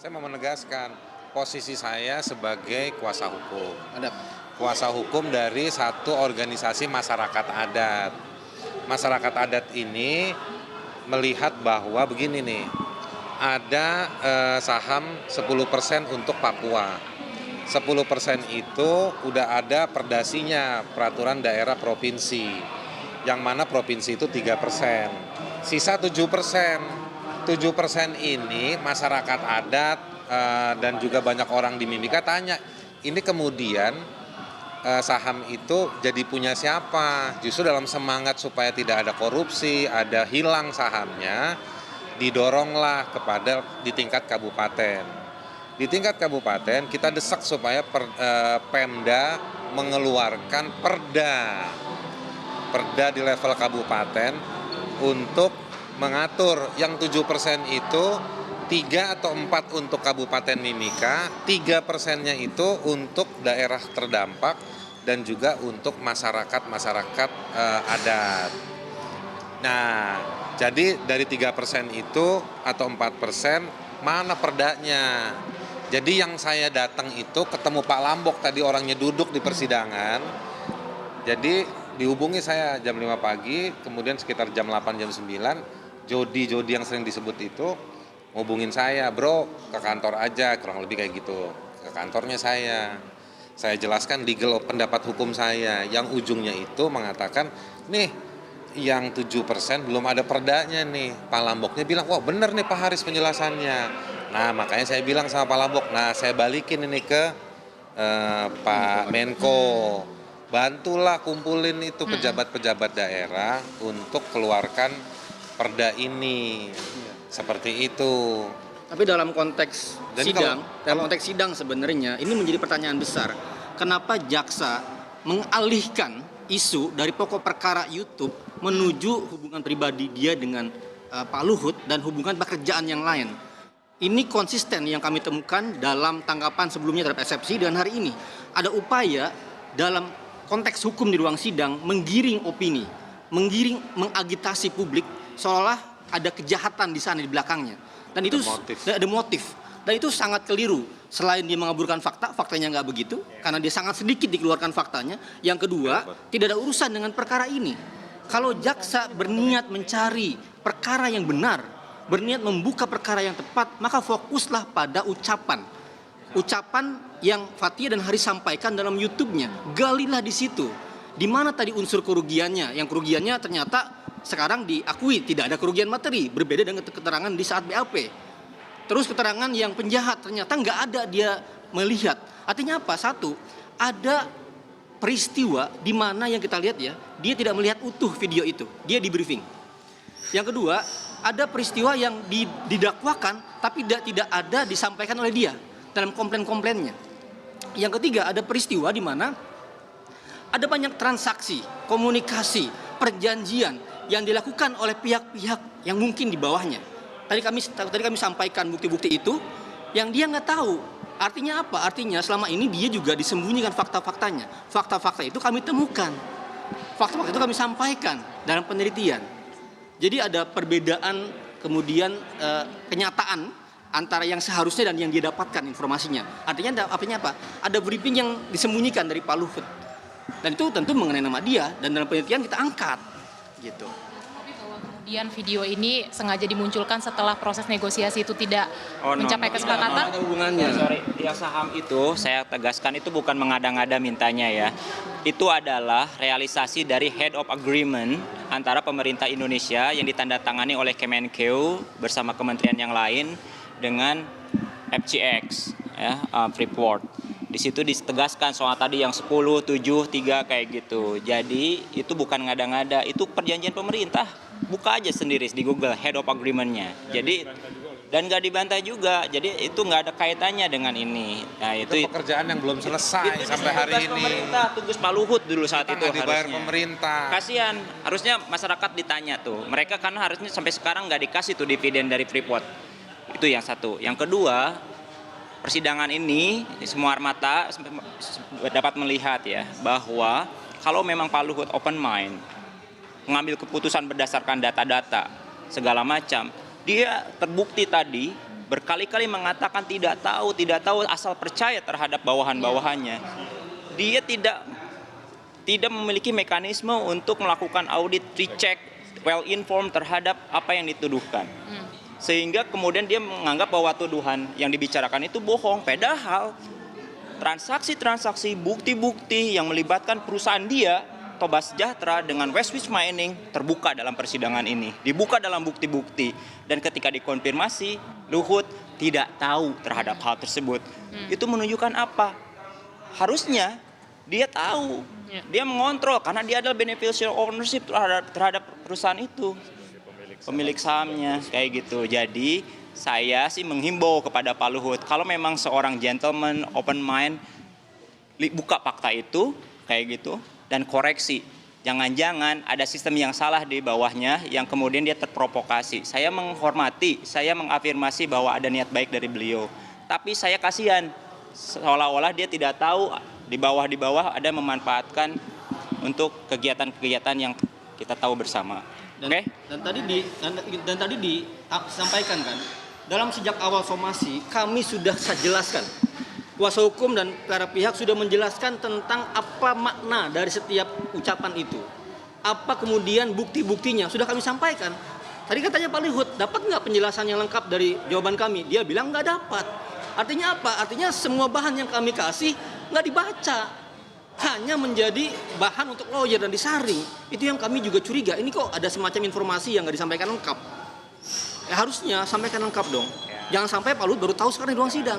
Saya mau menegaskan posisi saya sebagai kuasa hukum. Ada. Kuasa hukum dari satu organisasi masyarakat adat. Masyarakat adat ini melihat bahwa begini nih, ada saham 10% untuk Papua. 10% itu udah ada perdasinya, peraturan daerah provinsi. Yang mana provinsi itu 3%. Sisa 7%. 7% ini masyarakat adat dan juga banyak orang di Mimika tanya, ini kemudian saham itu jadi punya siapa? Justru dalam semangat supaya tidak ada korupsi, ada hilang sahamnya, didoronglah kepada di tingkat kabupaten. Di tingkat kabupaten kita desak supaya Pemda mengeluarkan perda di level kabupaten untuk mengatur yang 7% itu 3 atau 4 untuk Kabupaten Mimika, 3%-nya itu untuk daerah terdampak dan juga untuk masyarakat adat. Nah, jadi dari 3% itu atau 4% mana perdanya? Jadi yang saya datang itu ketemu Pak Lambok tadi, orangnya duduk di persidangan. Jadi dihubungi saya jam 5 pagi, kemudian sekitar jam 8, jam 9, Jody yang sering disebut itu ngubungin saya, bro ke kantor aja, kurang lebih kayak gitu. Ke kantornya saya jelaskan legal pendapat hukum saya, yang ujungnya itu mengatakan, nih yang 7% belum ada perdanya nih. Pak Lamboknya bilang, wah bener nih Pak Haris penjelasannya. Nah makanya saya bilang sama Pak Lambok, nah saya balikin ini ke Pak Menko, bantulah kumpulin itu pejabat-pejabat daerah untuk keluarkan perda ini, seperti itu. Tapi dalam konteks sidang sebenarnya ini menjadi pertanyaan besar. Kenapa jaksa mengalihkan isu dari pokok perkara YouTube menuju hubungan pribadi dia dengan Pak Luhut dan hubungan pekerjaan yang lain? Ini konsisten yang kami temukan dalam tanggapan sebelumnya terhadap eksepsi, dan hari ini ada upaya dalam konteks hukum di ruang sidang menggiring opini, mengagitasi publik seolah ada kejahatan di sana di belakangnya, dan itu ada motif, dan itu sangat keliru. Selain dia mengaburkan faktanya nggak begitu, karena dia sangat sedikit dikeluarkan faktanya. Yang kedua, tidak ada urusan dengan perkara ini. Kalau jaksa berniat mencari perkara yang benar, berniat membuka perkara yang tepat, maka fokuslah pada ucapan yang Fathia dan Haris sampaikan dalam YouTube-nya. Galilah di situ. Di mana tadi unsur kerugiannya? Yang kerugiannya ternyata sekarang diakui tidak ada kerugian materi, berbeda dengan keterangan di saat BAP. Terus keterangan yang penjahat ternyata nggak ada dia melihat. Artinya apa? Satu, ada peristiwa di mana yang kita lihat ya, dia tidak melihat utuh video itu, dia di briefing. Yang kedua, ada peristiwa yang didakwakan tapi tidak ada disampaikan oleh dia dalam komplain-komplainnya. Yang ketiga, ada peristiwa di mana ada banyak transaksi, komunikasi, perjanjian yang dilakukan oleh pihak-pihak yang mungkin di bawahnya. Tadi kami sampaikan bukti-bukti itu yang dia nggak tahu. Artinya apa? Artinya selama ini dia juga disembunyikan fakta-faktanya. Fakta-fakta itu kami temukan. Fakta-fakta itu kami sampaikan dalam penelitian. Jadi ada perbedaan kemudian kenyataan antara yang seharusnya dan yang dia dapatkan informasinya. Artinya apa? Ada briefing yang disembunyikan dari Pak Luhut. Dan itu tentu mengenai nama dia, dan dalam penelitian kita angkat gitu. Tapi bahwa kemudian video ini sengaja dimunculkan setelah proses negosiasi itu tidak mencapai kesepakatan? Ada hubungannya. Yang saham itu saya tegaskan itu bukan mengada-ngada mintanya ya. Itu adalah realisasi dari head of agreement antara pemerintah Indonesia yang ditandatangani oleh Kemenkeu bersama kementerian yang lain dengan FCX ya, Freeport. Di situ ditegaskan soal tadi yang 10, 7, 3 kayak gitu. Jadi itu bukan ngada-ngada, itu perjanjian pemerintah. Buka aja sendiri di Google head of agreement-nya. Jadi dan nggak dibantah juga. Jadi itu nggak ada kaitannya dengan ini. Nah, itu pekerjaan yang belum selesai sampai hari ini. Pemerintah tugas Pak Luhut dulu saat itu dibayar harusnya. Pemerintah. Kasihan, harusnya masyarakat ditanya tuh. Mereka kan harusnya sampai sekarang nggak dikasih tuh dividen dari Freeport. Itu yang satu. Yang kedua, persidangan ini semua mata dapat melihat ya bahwa kalau memang Pak Luhut open mind, mengambil keputusan berdasarkan data-data segala macam, dia terbukti tadi berkali-kali mengatakan tidak tahu, asal percaya terhadap bawahan-bawahannya. Dia tidak memiliki mekanisme untuk melakukan audit, recheck, well informed terhadap apa yang dituduhkan. Sehingga kemudian dia menganggap bahwa tuduhan yang dibicarakan itu bohong. Padahal transaksi-transaksi, bukti-bukti yang melibatkan perusahaan dia, Toba Sejahtera dengan Westwich Mining, terbuka dalam persidangan ini, dibuka dalam bukti-bukti. Dan ketika dikonfirmasi, Luhut tidak tahu terhadap hal tersebut. Itu menunjukkan apa? Harusnya dia tahu, dia mengontrol karena dia adalah beneficial ownership terhadap perusahaan itu, pemilik sahamnya, kayak gitu. Jadi saya sih menghimbau kepada Pak Luhut, kalau memang seorang gentleman, open mind, buka fakta itu, kayak gitu, dan koreksi. Jangan-jangan ada sistem yang salah di bawahnya yang kemudian dia terprovokasi. Saya menghormati, saya mengafirmasi bahwa ada niat baik dari beliau. Tapi saya kasihan, seolah-olah dia tidak tahu di bawah ada memanfaatkan untuk kegiatan-kegiatan yang kita tahu bersama. Oke? Dan tadi disampaikan kan, dalam sejak awal somasi kami sudah jelaskan. Kuasa hukum dan para pihak sudah menjelaskan tentang apa makna dari setiap ucapan itu. Apa kemudian bukti-buktinya sudah kami sampaikan. Tadi katanya Pak Luhut, dapat nggak penjelasan yang lengkap dari jawaban kami? Dia bilang nggak dapat. Artinya apa? Artinya semua bahan yang kami kasih nggak dibaca. Hanya menjadi bahan untuk lawyer dan disaring. Itu yang kami juga curiga. Ini kok ada semacam informasi yang nggak disampaikan lengkap. Harusnya sampaikan lengkap dong. Jangan sampai Pak Luhut baru tahu sekarang di ruang sidang.